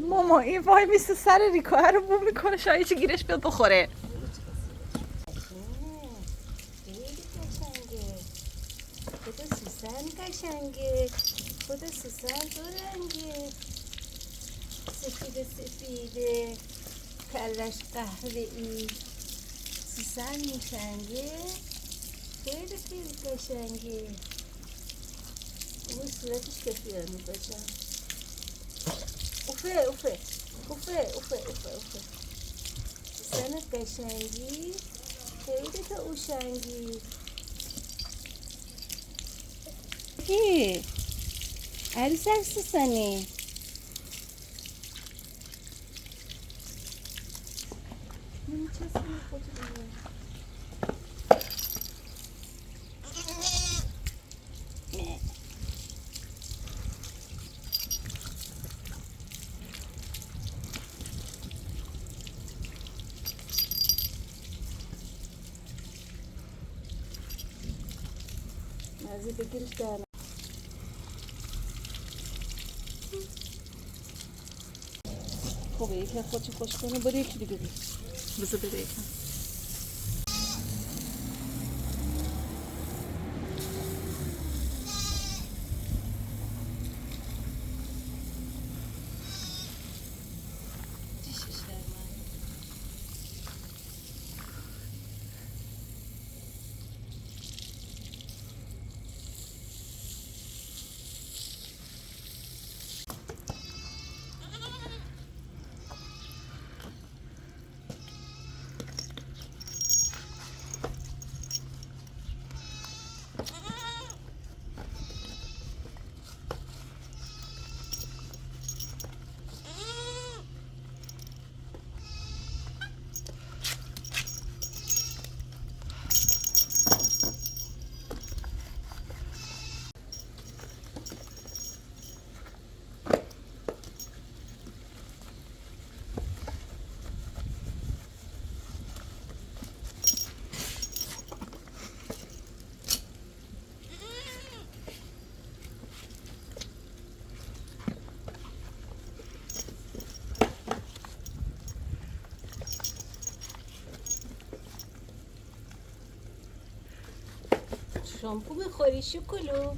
ماما این وای میسته سر ریکوه رو بو میکنه شاید چی گیرش بیاد بخوره. خدا سوسن قشنگه، خدا سوسن دو رنگه، سفیده کلش قهوه‌ای، سوسن میشنگه، خیلی قشنگه. اون صورتش کفیانه باشم. اوفه سوسن قشنگی، خیلی تا اوشنگی. عروسک سوسنی مزی بگیرش دارم. خب یکی خودشو خوش کنه برو یکی دیگه بید بذار بده یکم. شامپو بخوری شکلو.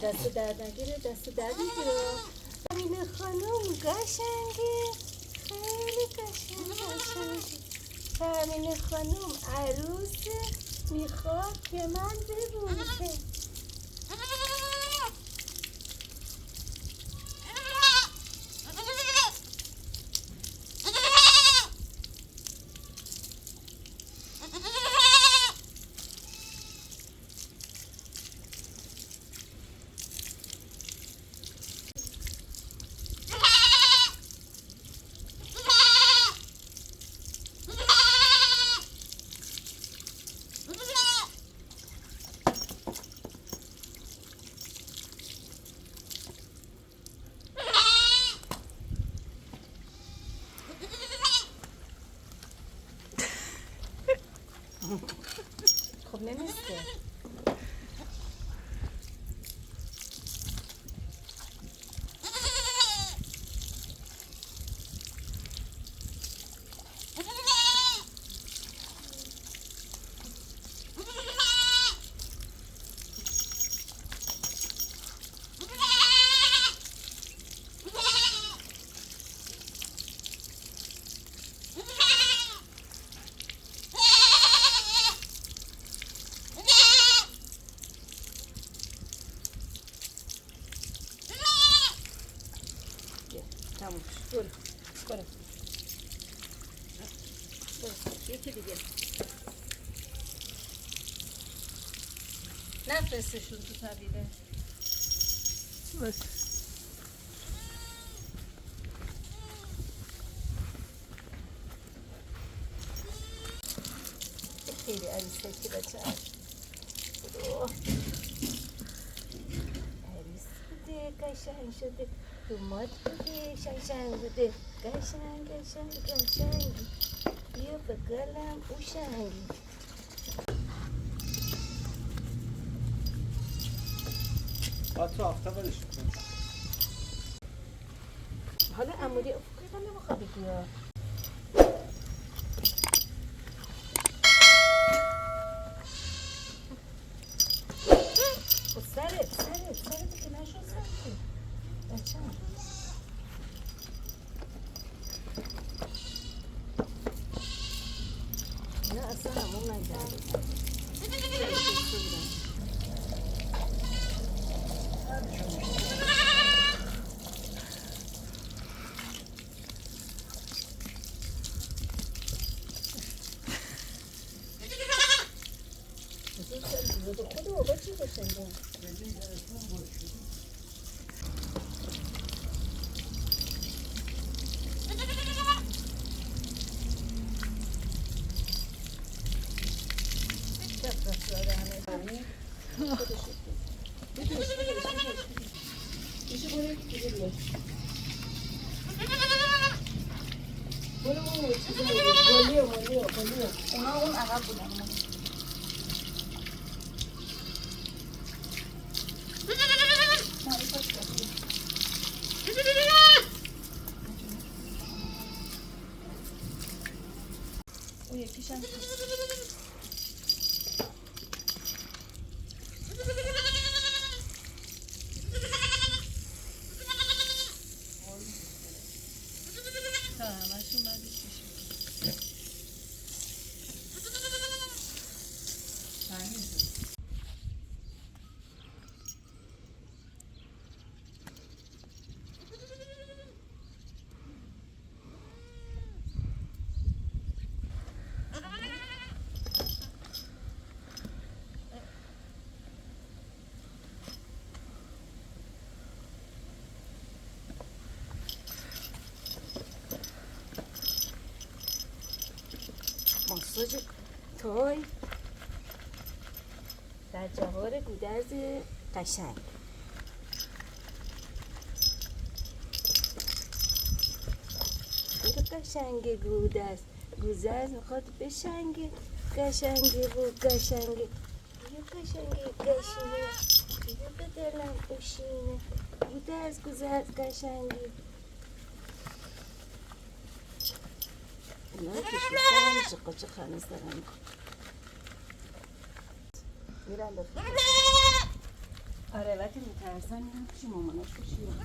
دست درد نگیره، دست درد نگیره. امین خانم قشنگه، خیلی قشنگه. امین خانم عروسه، میخواد که من ببوسه. تموم شد. برو یکی دیگه نفرستشون تو طویله. بس خیلی عروسه که بچه برو عروس بوده قشنگ شده دومات بوده شنگ بوده قشنگ بیا بگلم او شنگی تو آفتاب بدش کن. حالا اموری افقیقا نمیخواه بگی ها سرت که نشون سرت بچه نه اصلا همون نگرده خود بابا چی بشنده اونا اون عقب بودن اون یکیشم تا همشون بعدش میشه ماساژ توی در جوار گودرز قشنگ برو قشنگ گودرز میخواد بشنگه قشنگه و قشنگه بیا قشنگه بیا به دلم بشینه گودرز قشنگه اینا رو کشو سرم چقا هنوز دارم میرم بخیر آره وقتی میترسن میرم پیش ماماناش بشیرم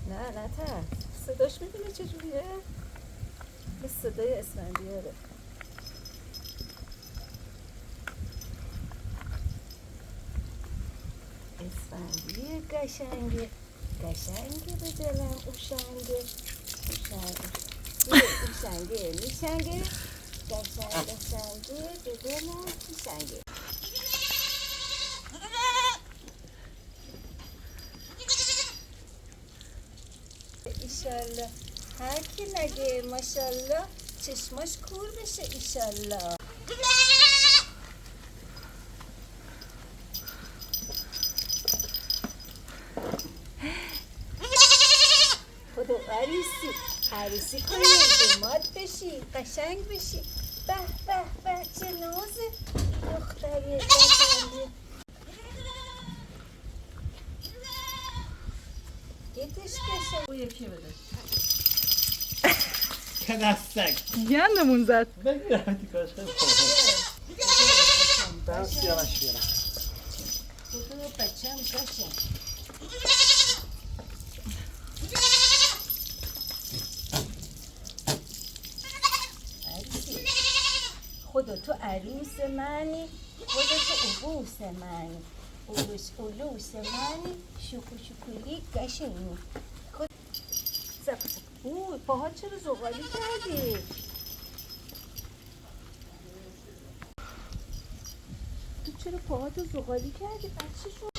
نه ترس صداش میدونه چجوریه؟ به صدای اسفندیاره اسفندیه قشنگه به دلم او شنگه میشنگه قشنگه به دلم میشنگه ایشالله هر کی نگه ماشالله چشماش کور بشه ایشالله خدا عروسی کنی دماد بشی قشنگ بشی به چه نازه دختری قشنگه گتش قشنگ او یکی بده که دستک گندمون زد بگیرم تیکاش خیلی خوبه دست سیامش بیارم خدا بچه هم قشنگ عروسی خدا تو عروس منی، خدا تو عبوس منی، علوس منی، شکو شکولی قشنگی. اوه پاها چرا زغالی کردی؟ تو چرا پاهاتو زغالی کردی بچه شو؟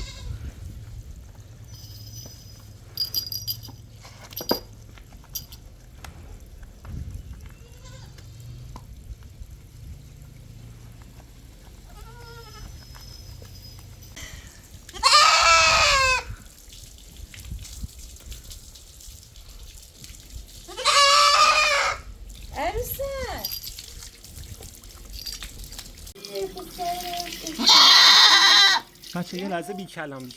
عروسه بچه یه لحظه بی کلام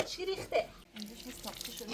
چی ریخته؟ اینجاش نیست نقطه شده.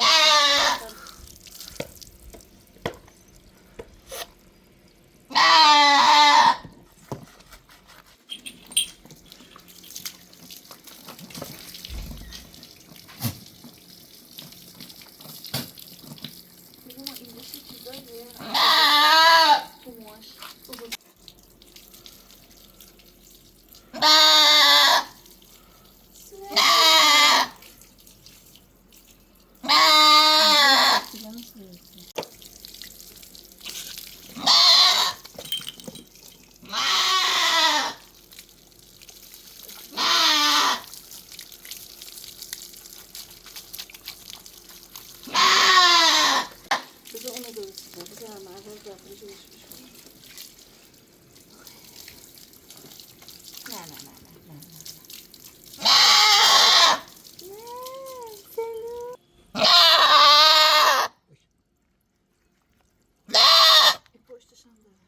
بذار اونو درست کنم. بذار هم اول داخلش رو بشوش کنم. نه این پشتش هم داره.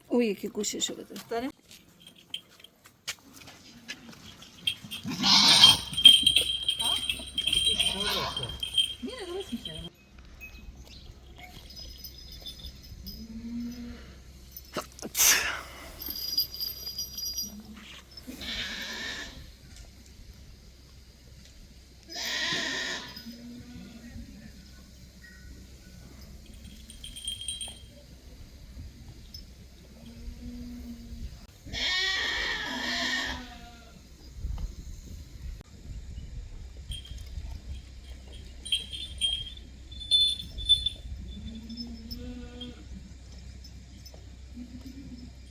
اون یکی گوششو بده.